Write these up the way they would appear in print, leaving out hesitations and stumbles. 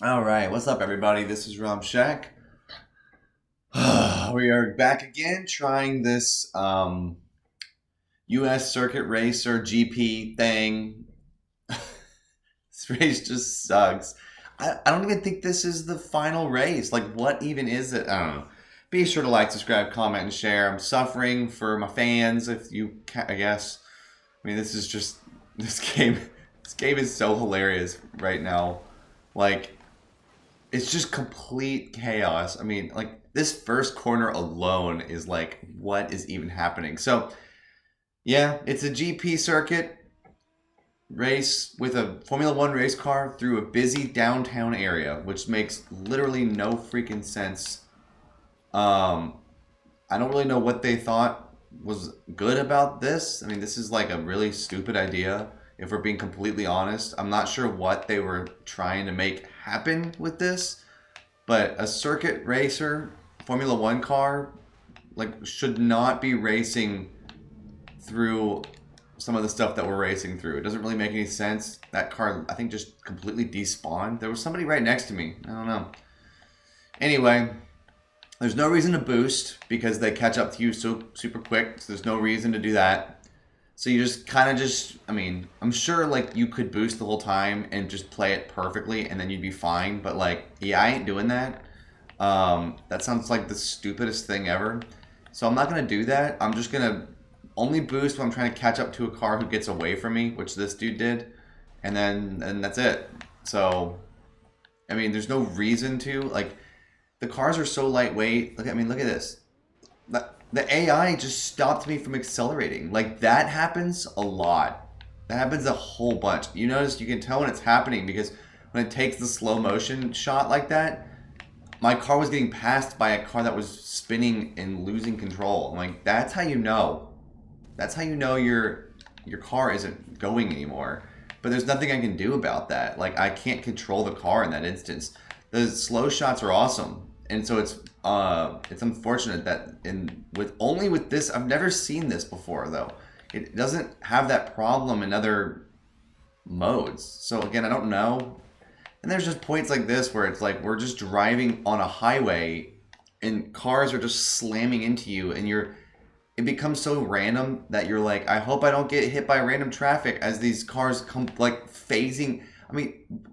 All right, what's up, everybody? This is Ram Shack. We are back again trying this U.S. Circuit Racer GP thing. This race just sucks. I don't even think this is the final race. Like, what even is it? I don't know. Be sure to like, subscribe, comment, and share. I'm suffering for my fans, if you can, I guess. I mean, this is just this game. This game is so hilarious right now. Like, it's just complete chaos. I mean, like this first corner alone is like, what is even happening? So, yeah, it's a GP circuit race with a Formula One race car through a busy downtown area, which makes literally no freaking sense. Um, I don't really know what they thought was good about this. I mean, this is like a really stupid idea. If we're being completely honest, I'm not sure what they were trying to make happen with this. But a circuit racer, Formula One car, like should not be racing through some of the stuff that we're racing through. It doesn't really make any sense. That car, I think, just completely despawned. There was somebody right next to me. I don't know. Anyway, there's no reason to boost because they catch up to you so super quick. So there's no reason to do that. So you just kind of just, I mean, I'm sure like you could boost the whole time and just play it perfectly and then you'd be fine. But like, yeah, I ain't doing that. That sounds like the stupidest thing ever. So I'm not gonna do that. I'm just gonna only boost when I'm trying to catch up to a car who gets away from me, which this dude did, and that's it. So I mean, there's no reason to like. The cars are so lightweight. Look, I mean, look at this. The AI just stopped me from accelerating. Like that happens a lot. That happens a whole bunch. You notice you can tell when it's happening because when it takes the slow motion shot like that, my car was getting passed by a car that was spinning and losing control. I'm like, that's how you know. That's how you know your car isn't going anymore. But there's nothing I can do about that. Like I can't control the car in that instance. The slow shots are awesome, and so it's unfortunate that with this I've never seen this before though. It doesn't have that problem in other modes. So again, I don't know. And there's just points like this where it's like we're just driving on a highway and cars are just slamming into you and it becomes so random that you're like, I hope I don't get hit by random traffic as these cars come like phasing. I mean,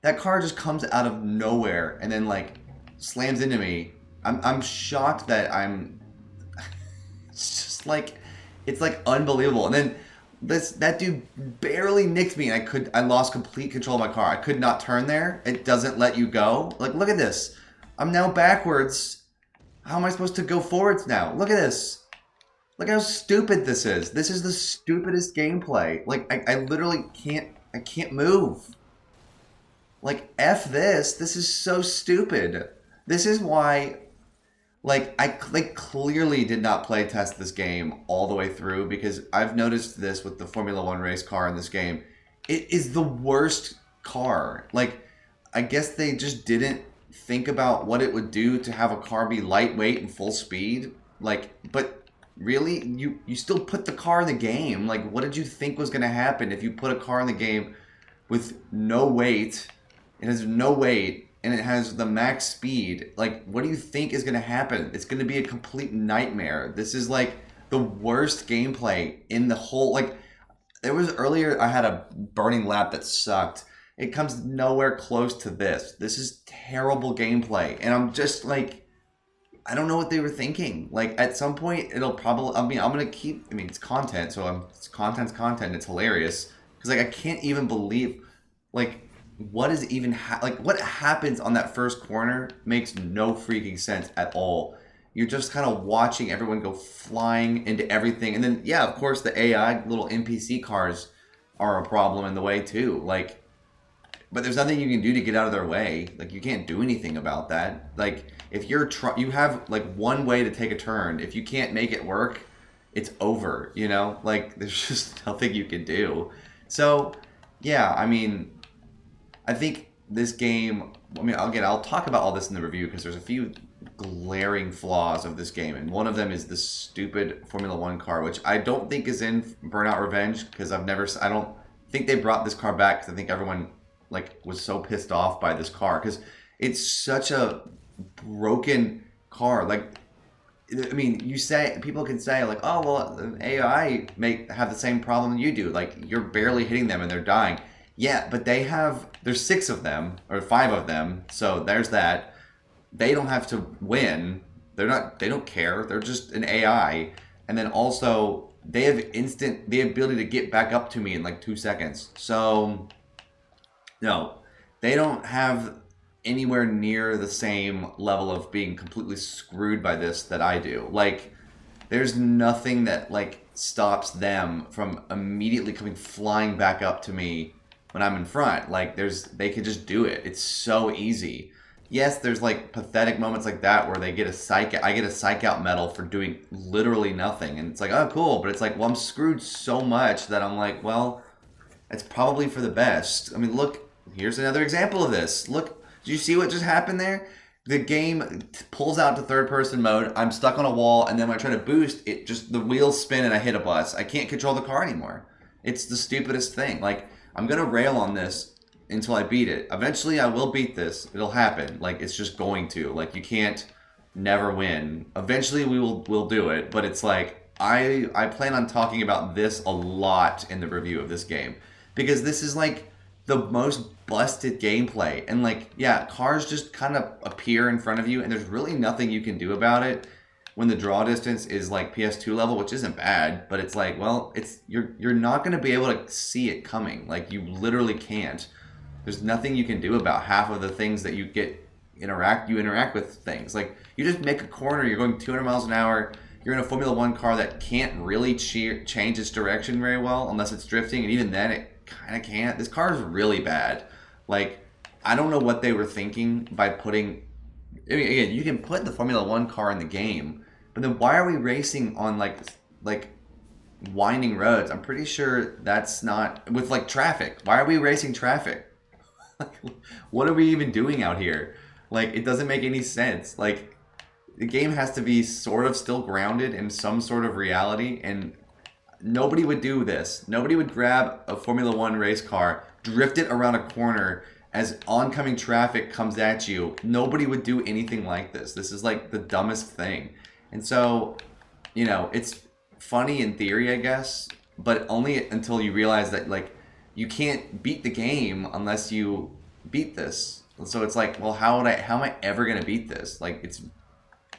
that car just comes out of nowhere and then like slams into me. I'm shocked that I'm it's just like it's like unbelievable. And then that dude barely nicked me and I lost complete control of my car. I could not turn there. It doesn't let you go. Like look at this. I'm now backwards. How am I supposed to go forwards now? Look at this. Look how stupid this is. This is the stupidest gameplay. Like I literally can't move. Like F this. This is so stupid. This is why like I like clearly did not play test this game all the way through because I've noticed this with the Formula 1 race car in this game. It is the worst car. Like I guess they just didn't think about what it would do to have a car be lightweight and full speed. Like but really you still put the car in the game. Like what did you think was going to happen if you put a car in the game with no weight? It has no weight and it has the max speed. Like, what do you think is going to happen? It's going to be a complete nightmare. This is like the worst gameplay in the whole. Like, there was earlier, I had a burning lap that sucked. It comes nowhere close to this. This is terrible gameplay. And I'm just like, I don't know what they were thinking. Like, at some point, it'll probably, I mean, I'm going to keep, I mean, it's content, so it's content's content. It's hilarious. Because, like, I can't even believe, like, what is even like what happens on that first corner makes no freaking sense at all. You're just kind of watching everyone go flying into everything, and then yeah, of course the AI little NPC cars are a problem in the way too. Like, but there's nothing you can do to get out of their way. Like you can't do anything about that. Like if you have like one way to take a turn. If you can't make it work, it's over. You know, like there's just nothing you can do. So yeah, I mean I think this game. I mean, again, I'll talk about all this in the review because there's a few glaring flaws of this game, and one of them is the stupid Formula One car, which I don't think is in Burnout Revenge because I don't think they brought this car back because I think everyone like was so pissed off by this car because it's such a broken car. Like, I mean, you say people can say like, oh well, AI may have the same problem you do. Like you're barely hitting them and they're dying. Yeah, but there's 6 of them or 5 of them, so there's that. They don't have to win. They don't care. They're just an AI. And then also they have the ability to get back up to me in like 2 seconds. So no, they don't have anywhere near the same level of being completely screwed by this that I do. Like there's nothing that like stops them from immediately coming flying back up to me when I'm in front. Like they can just do it. It's so easy. Yes, there's like pathetic moments like that where I get a psych out medal for doing literally nothing, and it's like, oh cool, but it's like, well, I'm screwed so much that I'm like, well, it's probably for the best. I mean, look, here's another example of this. Look, did you see what just happened there? The game pulls out to third person mode. I'm stuck on a wall, and then when I try to boost, it just the wheels spin and I hit a bus. I can't control the car anymore. It's the stupidest thing. Like I'm gonna rail on this until I beat it. Eventually I will beat this. It'll happen. Like it's just going to. Like you can't never win. Eventually we'll do it, but it's like I plan on talking about this a lot in the review of this game because this is like the most busted gameplay. And like, yeah, cars just kind of appear in front of you and there's really nothing you can do about it when the draw distance is like PS2 level, which isn't bad, but it's like, well, you're not going to be able to see it coming. Like you literally can't. There's nothing you can do about half of the things that you interact with things. Like you just make a corner, you're going 200 miles an hour, you're in a Formula 1 car that can't really change its direction very well unless it's drifting, and even then it kind of can't. This car is really bad. Like I don't know what they were thinking by putting, I mean, again, you can put the Formula 1 car in the game, but then why are we racing on like winding roads? I'm pretty sure that's not with like traffic. Why are we racing traffic? Like, what are we even doing out here? Like, it doesn't make any sense. Like, the game has to be sort of still grounded in some sort of reality, and nobody would do this. Nobody would grab a Formula 1 race car, drift it around a corner as oncoming traffic comes at you. Nobody would do anything like this. This is like the dumbest thing. And so, you know, it's funny in theory, I guess, but only until you realize that, like, you can't beat the game unless you beat this. So it's like, well, how am I ever gonna beat this? Like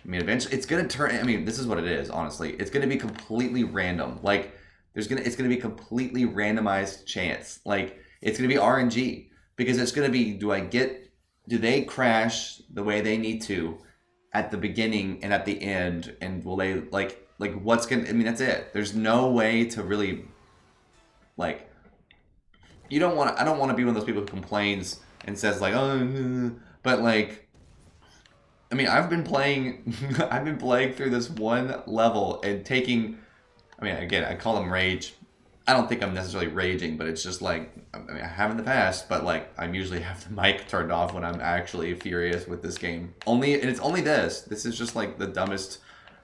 eventually it's gonna turn. This is what it is, honestly. It's gonna be completely random. Like it's gonna be completely randomized chance. Like it's gonna be RNG because it's gonna be, do they crash the way they need to at the beginning and at the end, and will they like what's gonna? That's it. There's no way to really like. I don't want to be one of those people who complains and says like, oh, but like, I've been playing through this one level and taking, again, I call them rage. I don't think I'm necessarily raging, but it's just like, I have in the past, but like, I usually have the mic turned off when I'm actually furious with this game. And it's only this. This is just like the dumbest.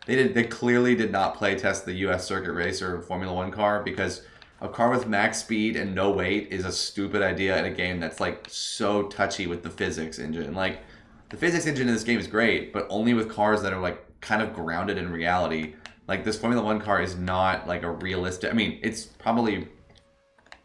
They clearly did not play test the US Circuit Racer Formula 1 car, because a car with max speed and no weight is a stupid idea in a game that's like so touchy with the physics engine. Like the physics engine in this game is great, but only with cars that are like kind of grounded in reality. Like this Formula 1 car is not like a realistic, it's probably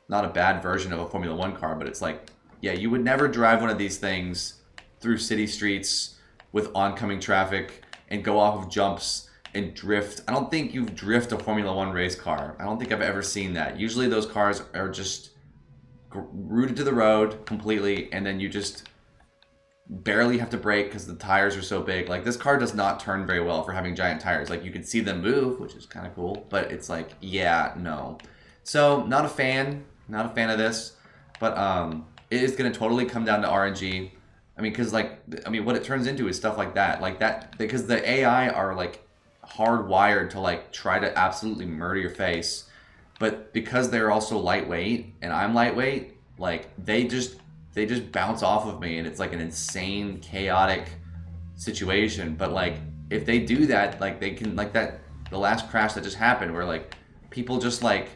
not a bad version of a Formula 1 car, but it's like, yeah, you would never drive one of these things through city streets with oncoming traffic and go off of jumps and drift. I don't think you drift a Formula 1 race car. I don't think I've ever seen that. Usually those cars are just rooted to the road completely, and then you just barely have to brake because the tires are so big. Like this car does not turn very well for having giant tires. Like you can see them move, which is kind of cool, but it's like, yeah, no. So not a fan of this, but it is going to totally come down to RNG. Because what it turns into is stuff like that, because the AI are like hardwired to like try to absolutely murder your face, but because they're also lightweight and I'm lightweight, like they just bounce off of me, and it's like an insane chaotic situation. But like if they do that, like they can, like that the last crash that just happened where like people just like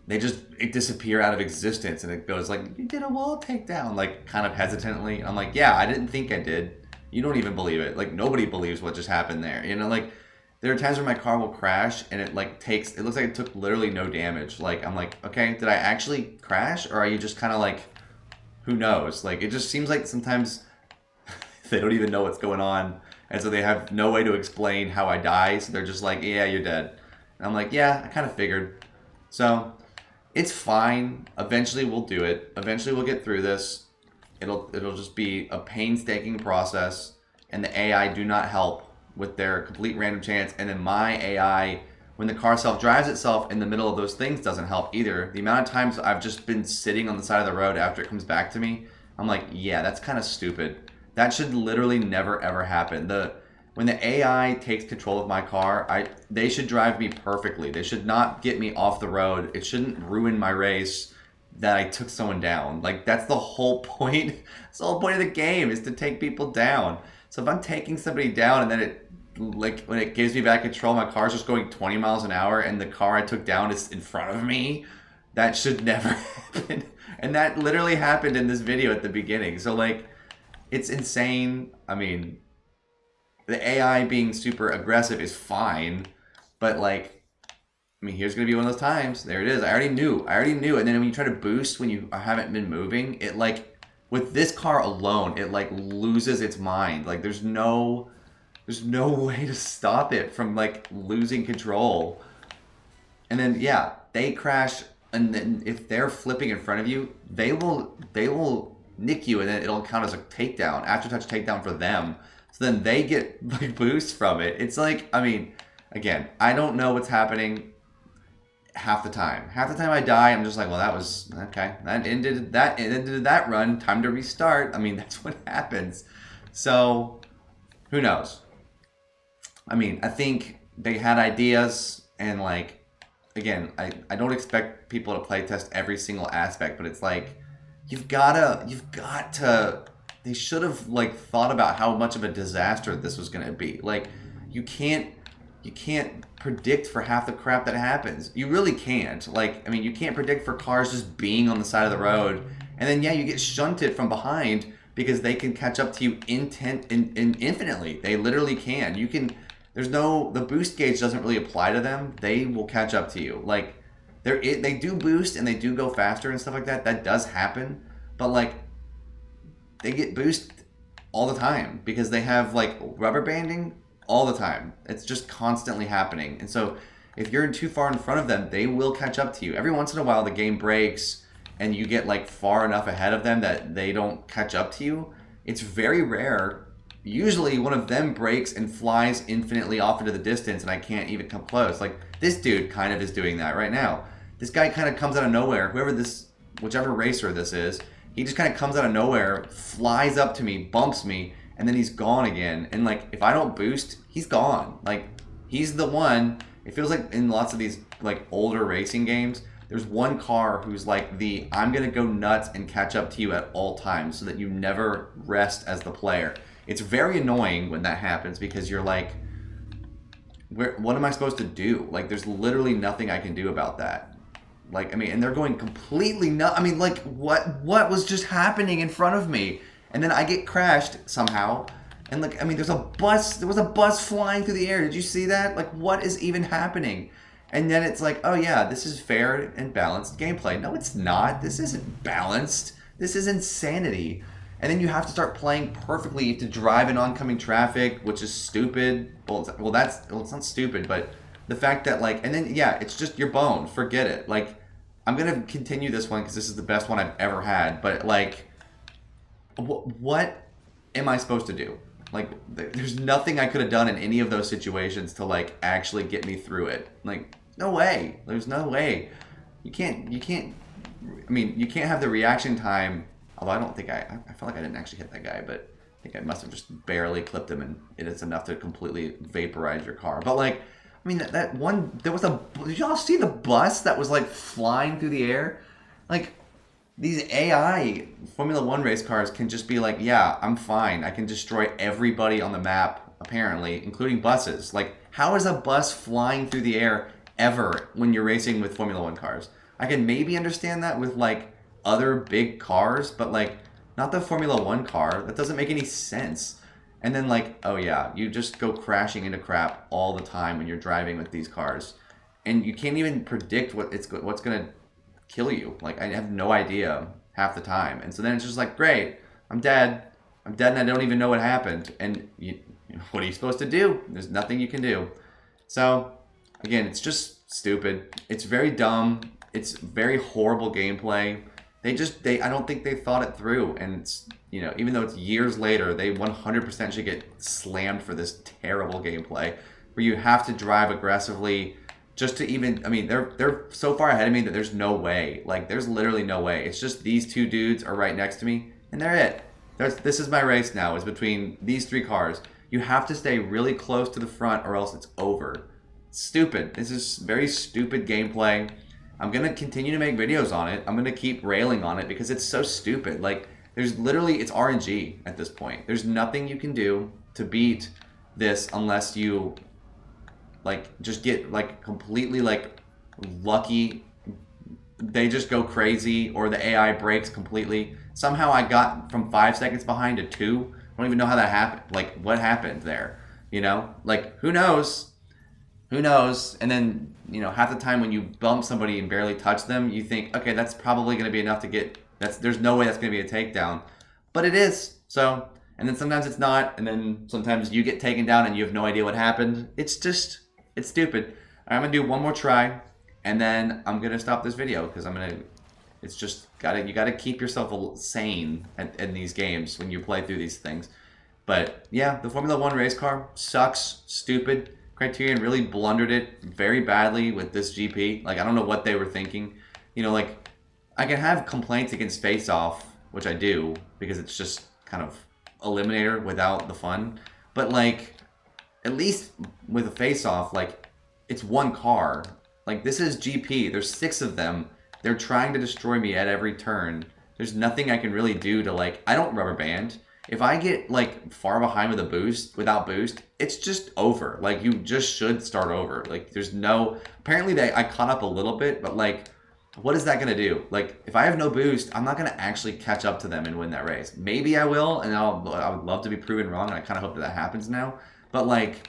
it disappear out of existence, and it goes like, you did a wall takedown, like kind of hesitantly. I'm like, yeah, I didn't think I did. You don't even believe it. Like nobody believes what just happened there. You know, like there are times where my car will crash and it like it looks like it took literally no damage. Like I'm like, okay, did I actually crash, or are you just kind of like, who knows? Like it just seems like sometimes they don't even know what's going on, and so they have no way to explain how I die. So they're just like, yeah, you're dead. And I'm like, yeah, I kind of figured. So it's fine. Eventually we'll do it. Eventually we'll get through this. It'll just be a painstaking process, and the AI do not help with their complete random chance. And then my AI, when the car self-drives itself in the middle of those things, doesn't help either. The amount of times I've just been sitting on the side of the road after it comes back to me, I'm like, yeah, that's kind of stupid. That should literally never ever happen. When the AI takes control of my car, they should drive me perfectly. They should not get me off the road. It shouldn't ruin my race that I took someone down. Like that's the whole point. That's the whole point of the game, is to take people down. So if I'm taking somebody down and then when it gives me back control, my car's just going 20 miles an hour and the car I took down is in front of me, that should never happen. And that literally happened in this video at the beginning. So like, it's insane. I mean, the AI being super aggressive is fine, but like, I mean, here's gonna be one of those times. There it is. I already knew. And then when you try to boost when you haven't been moving, it like, with this car alone, it like loses its mind. Like there's no way to stop it from like losing control. And then yeah, they crash, and then if they're flipping in front of you, they will nick you, and then it'll count as a takedown, after touch takedown for them. So then they get like boosts from it. It's like, I mean, again, I don't know what's happening half the time. Half the time I die, I'm just like, well, that was okay. That ended that run. Time to restart. I mean, that's what happens. So who knows? I mean, I think they had ideas, and like, again, I don't expect people to play test every single aspect, but it's like, you've got to, they should have like thought about how much of a disaster this was going to be. Like you can't predict for half the crap that happens. You really can't. Like, I mean, you can't predict for cars just being on the side of the road, and then yeah, you get shunted from behind because they can catch up to you infinitely. They literally can. The boost gauge doesn't really apply to them. They will catch up to you. Like they do boost and they do go faster and stuff like that. That does happen, but like, they get boost all the time because they have like rubber banding all the time. It's just constantly happening. And so if you're too far in front of them, they will catch up to you. Every once in a while the game breaks and you get like far enough ahead of them that they don't catch up to you. It's very rare. Usually one of them breaks and flies infinitely off into the distance and I can't even come close. Like this dude kind of is doing that right now. This guy kind of comes out of nowhere. Whichever racer this is, he just kind of comes out of nowhere, flies up to me, bumps me, and then he's gone again. And like, if I don't boost, he's gone. Like, he's the one. It feels like in lots of these like older racing games, there's one car who's like I'm gonna go nuts and catch up to you at all times so that you never rest as the player. It's very annoying when that happens because you're like, what am I supposed to do? Like, there's literally nothing I can do about that. Like, I mean, and they're going completely nuts. I mean, like, what was just happening in front of me? And then I get crashed somehow. And like, I mean, there was a bus flying through the air. Did you see that? Like, what is even happening? And then it's like, oh yeah, this is fair and balanced gameplay. No, it's not. This isn't balanced. This is insanity. And then you have to start playing perfectly to drive in oncoming traffic, which is stupid. It's not stupid, but the fact that like, and then yeah, it's just, you're boned. Forget it. Like, I'm gonna continue this one because this is the best one I've ever had. But like, what am I supposed to do? Like, there's nothing I could have done in any of those situations to like actually get me through it. Like, no way. There's no way. You can't. I mean, you can't have the reaction time. Although I don't think I feel like I didn't actually hit that guy, but I think I must have just barely clipped him, and it is enough to completely vaporize your car. But like, I mean, that one, did y'all see the bus that was like flying through the air? Like, these AI Formula One race cars can just be like, yeah, I'm fine. I can destroy everybody on the map, apparently, including buses. Like, how is a bus flying through the air ever when you're racing with Formula One cars? I can maybe understand that with like other big cars, but like not the Formula One car. That doesn't make any sense. And then like, oh yeah, you just go crashing into crap all the time when you're driving with these cars, and you can't even predict what's gonna kill you. Like I have no idea half the time, and so then it's just like, great, I'm dead. I'm dead, and I don't even know what happened. And what are you supposed to do? There's nothing you can do. So again, it's just stupid. It's very dumb. It's very horrible gameplay. I don't think they thought it through, and it's, even though it's years later, they 100% should get slammed for this terrible gameplay where you have to drive aggressively just to even, they're so far ahead of me that there's no way. Like, there's literally no way. It's just these two dudes are right next to me, and they're it. This is my race now, is between these three cars. You have to stay really close to the front or else it's over. Stupid. This is very stupid gameplay. I'm going to continue to make videos on it. I'm going to keep railing on it because it's so stupid. Like, there's literally, it's RNG at this point. There's nothing you can do to beat this unless you, like, just get, like, completely, like, lucky. They just go crazy or the AI breaks completely. Somehow I got from 5 seconds behind to 2. I don't even know how that happened. Like, what happened there? Like, who knows? Who knows? And then, half the time when you bump somebody and barely touch them, you think, okay, that's probably going to be enough to get, there's no way that's going to be a takedown. But it is. So, and then sometimes it's not. And then sometimes you get taken down and you have no idea what happened. It's stupid. All right, I'm going to do one more try. And then I'm going to stop this video because it's just, you got to keep yourself sane in these games when you play through these things. But yeah, the Formula One race car sucks, stupid. Criterion really blundered it very badly with this GP. Like, I don't know what they were thinking. Like, I can have complaints against Face Off, which I do, because it's just kind of Eliminator without the fun. But, like, at least with a Face Off, like, it's one car. Like, this is GP. There's 6 of them. They're trying to destroy me at every turn. There's nothing I can really do to, like, I don't rubber band. If I get, like, far behind without boost, it's just over. Like, you just should start over. Like, there's no... Apparently, I caught up a little bit, but, like, what is that going to do? Like, if I have no boost, I'm not going to actually catch up to them and win that race. Maybe I will, and I would love to be proven wrong, and I kind of hope that happens now. But, like,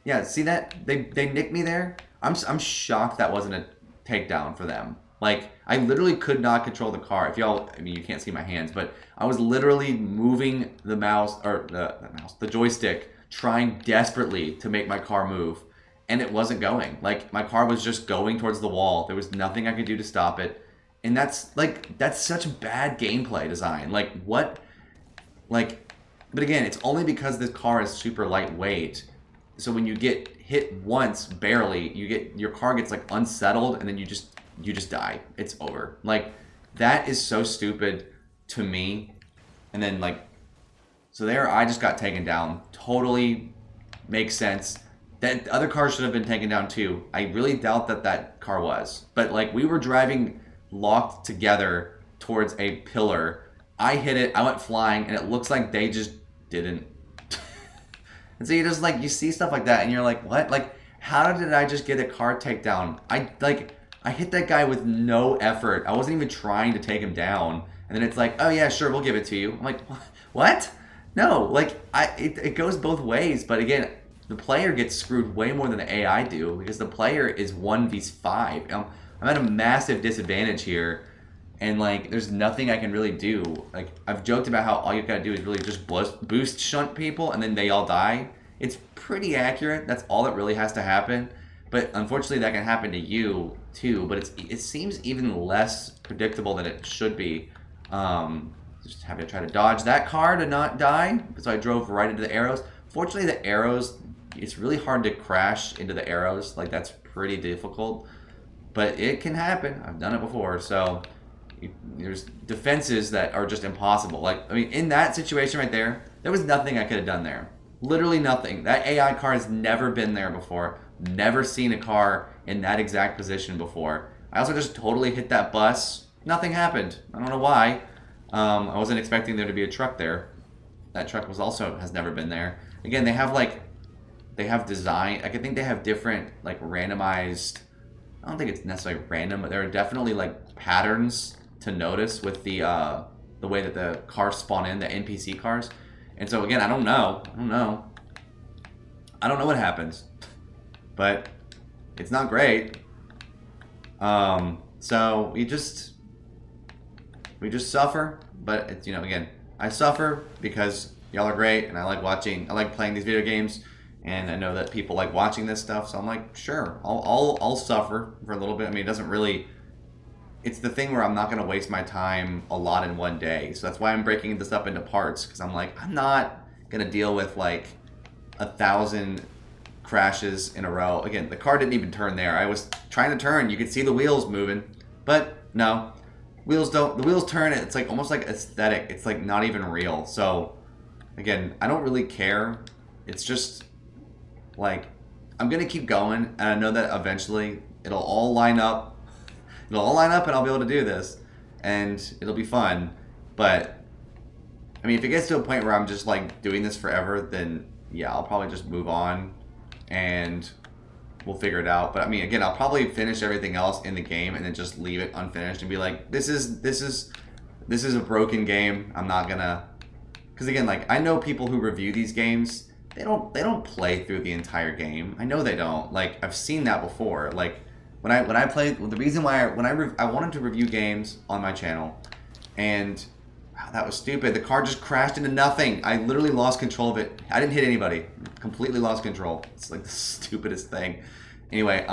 yeah, see that? They nicked me there? I'm shocked that wasn't a takedown for them. Like, I literally could not control the car. If y'all, you can't see my hands, but I was literally moving the the joystick, trying desperately to make my car move, and it wasn't going. Like, my car was just going towards the wall. There was nothing I could do to stop it. And that's such bad gameplay design. Like, what? Like, but again, it's only because this car is super lightweight. So when you get hit once, barely, your car gets, like, unsettled, and then you just die. It's over. Like, that is so stupid to me. And then, like, so there I just got taken down. Totally makes sense. That other car should have been taken down too. I really doubt that car was. But, like, we were driving locked together towards a pillar. I hit it, I went flying, and it looks like they just didn't. And so you see stuff like that and you're like, what? Like, how did I just get a car takedown? I hit that guy with no effort. I wasn't even trying to take him down. And then it's like, oh yeah, sure, we'll give it to you. I'm like, what? No, like, it goes both ways. But again, the player gets screwed way more than the AI do because the player is 1v5. I'm at a massive disadvantage here. And, like, there's nothing I can really do. Like, I've joked about how all you've got to do is really just boost shunt people and then they all die. It's pretty accurate. That's all that really has to happen. But unfortunately, that can happen to you too. But it seems even less predictable than it should be. Just have to try to dodge that car to not die. So I drove right into the arrows. Fortunately, the arrows, it's really hard to crash into the arrows. Like, that's pretty difficult. But it can happen. I've done it before. So there's defenses that are just impossible. Like, in that situation right there was nothing I could have done there. Literally nothing. That AI car has never been there before. Never seen a car in that exact position before. I also just totally hit that bus. Nothing happened. I don't know why. I wasn't expecting there to be a truck there. That truck has never been there. Again, they have design. I think they have different, like, randomized I don't think it's necessarily random, but there are definitely like patterns to notice with the way that the cars spawn in, the NPC cars. And so again, I don't know what happens, but it's not great. So we just suffer, but it's, again, I suffer because y'all are great and I like playing these video games, and I know that people like watching this stuff, so I'm like, sure, I'll suffer for a little bit. I mean, it doesn't really, it's the thing where I'm not going to waste my time a lot in one day. So that's why I'm breaking this up into parts, because I'm like, I'm not going to deal with like 1,000 crashes in a row. Again, the car didn't even turn there. I was trying to turn. You could see the wheels moving, but no. The wheels turn. It's like almost like aesthetic. It's like not even real. So again, I don't really care. It's just like, I'm going to keep going, and I know that eventually it'll all line up. It'll all line up and I'll be able to do this, and it'll be fun. But I mean, if it gets to a point where I'm just like doing this forever, then yeah, I'll probably just move on and we'll figure it out. But I mean, again, I'll probably finish everything else in the game and then just leave it unfinished and be like, this is a broken game. I'm not gonna, because again, like, I know people who review these games, they don't play through the entire game. I know they don't. Like, I've seen that before. Like, when I played, the reason why I wanted to review games on my channel, and wow, that was stupid. The car just crashed into nothing. I literally lost control of it. I didn't hit anybody. Completely lost control. It's like the stupidest thing. Anyway,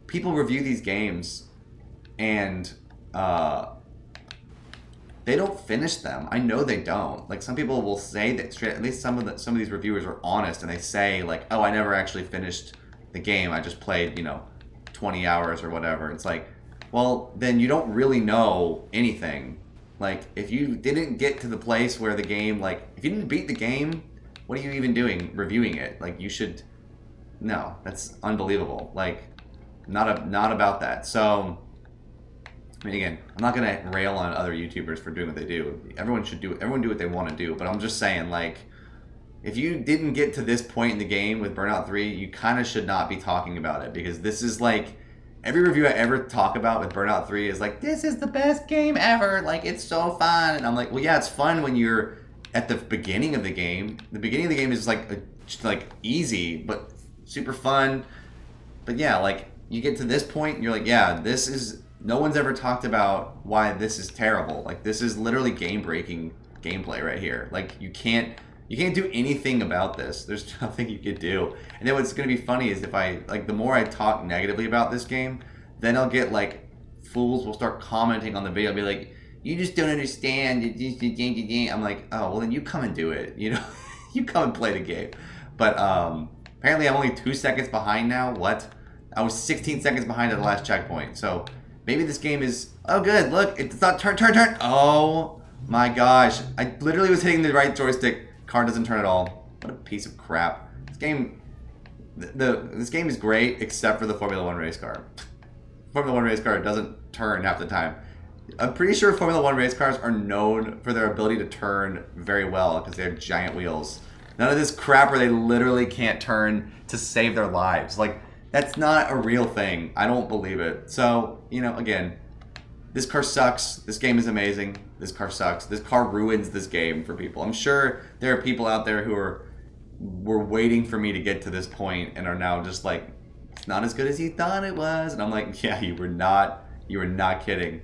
people review these games, and they don't finish them. I know they don't. Like, some people will say that straight. At least some of these reviewers are honest, and they say like, "Oh, I never actually finished the game. I just played, 20 hours or whatever." It's like, well, then you don't really know anything. Like, if you didn't get to the place where the game, like, if you didn't beat the game, what are you even doing reviewing it? Like, you should, no, that's unbelievable. Like, not about that. So, I mean, again, I'm not gonna rail on other YouTubers for doing what they do. Everyone do what they want to do. But I'm just saying, like, if you didn't get to this point in the game with Burnout 3, you kind of should not be talking about it, because this is like, every review I ever talk about with Burnout 3 is like, this is the best game ever, like, it's so fun. And I'm like, well, yeah, it's fun when you're at the beginning of the game. The beginning of the game is like easy, but super fun. But yeah, like, you get to this point and you're like, yeah, this is, no one's ever talked about why this is terrible. Like, this is literally game-breaking gameplay right here. Like, you can't do anything about this. There's nothing you could do. And then what's going to be funny is if the more I talk negatively about this game, then I'll get, like, fools will start commenting on the video and be like, you just don't understand. I'm like, oh, well, then you come and do it. You come and play the game. But apparently I'm only 2 seconds behind now. What? I was 16 seconds behind at the last checkpoint. So maybe this game is, oh, good. Look, it's not turn. Oh, my gosh. I literally was hitting the right joystick. Car doesn't turn at all. What a piece of crap. This game, this game is great except for the Formula 1 race car. Formula 1 race car doesn't turn half the time. I'm pretty sure Formula 1 race cars are known for their ability to turn very well because they have giant wheels. None of this crap where they literally can't turn to save their lives. Like, that's not a real thing. I don't believe it. So, again, this car sucks. This game is amazing. This car sucks. This car ruins this game for people. I'm sure there are people out there who were waiting for me to get to this point and are now just like, it's not as good as you thought it was. And I'm like, yeah, you were not kidding.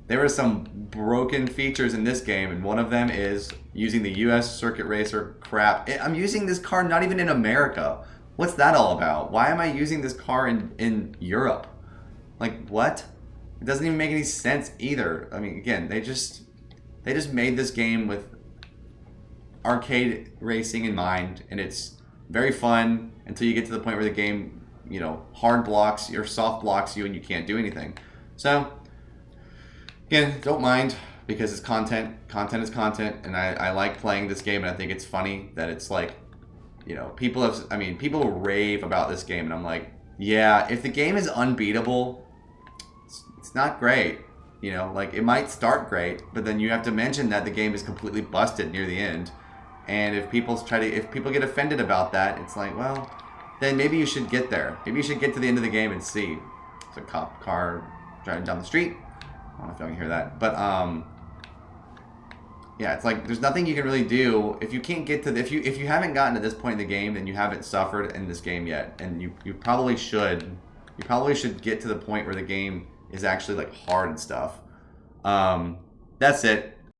There are some broken features in this game, and one of them is using the US Circuit Racer crap. I'm using this car not even in America. What's that all about? Why am I using this car in Europe? Like, what? It doesn't even make any sense either. I mean, again, they just made this game with arcade racing in mind, and it's very fun until you get to the point where the game, hard blocks or soft blocks you and you can't do anything. So, again, don't mind, because it's content. Content is content, and I like playing this game, and I think it's funny that it's like, people rave about this game, and I'm like, yeah, if the game is unbeatable, it's not great. It might start great, but then you have to mention that the game is completely busted near the end. And if people get offended about that, it's like, well, then maybe you should get there. Maybe you should get to the end of the game and see. It's a cop car driving down the street. I don't know if y'all can hear that, but yeah, it's like there's nothing you can really do if you can't get to if you haven't gotten to this point in the game, then you haven't suffered in this game yet, and you probably should. You probably should get to the point where the game is actually like hard and stuff. That's it.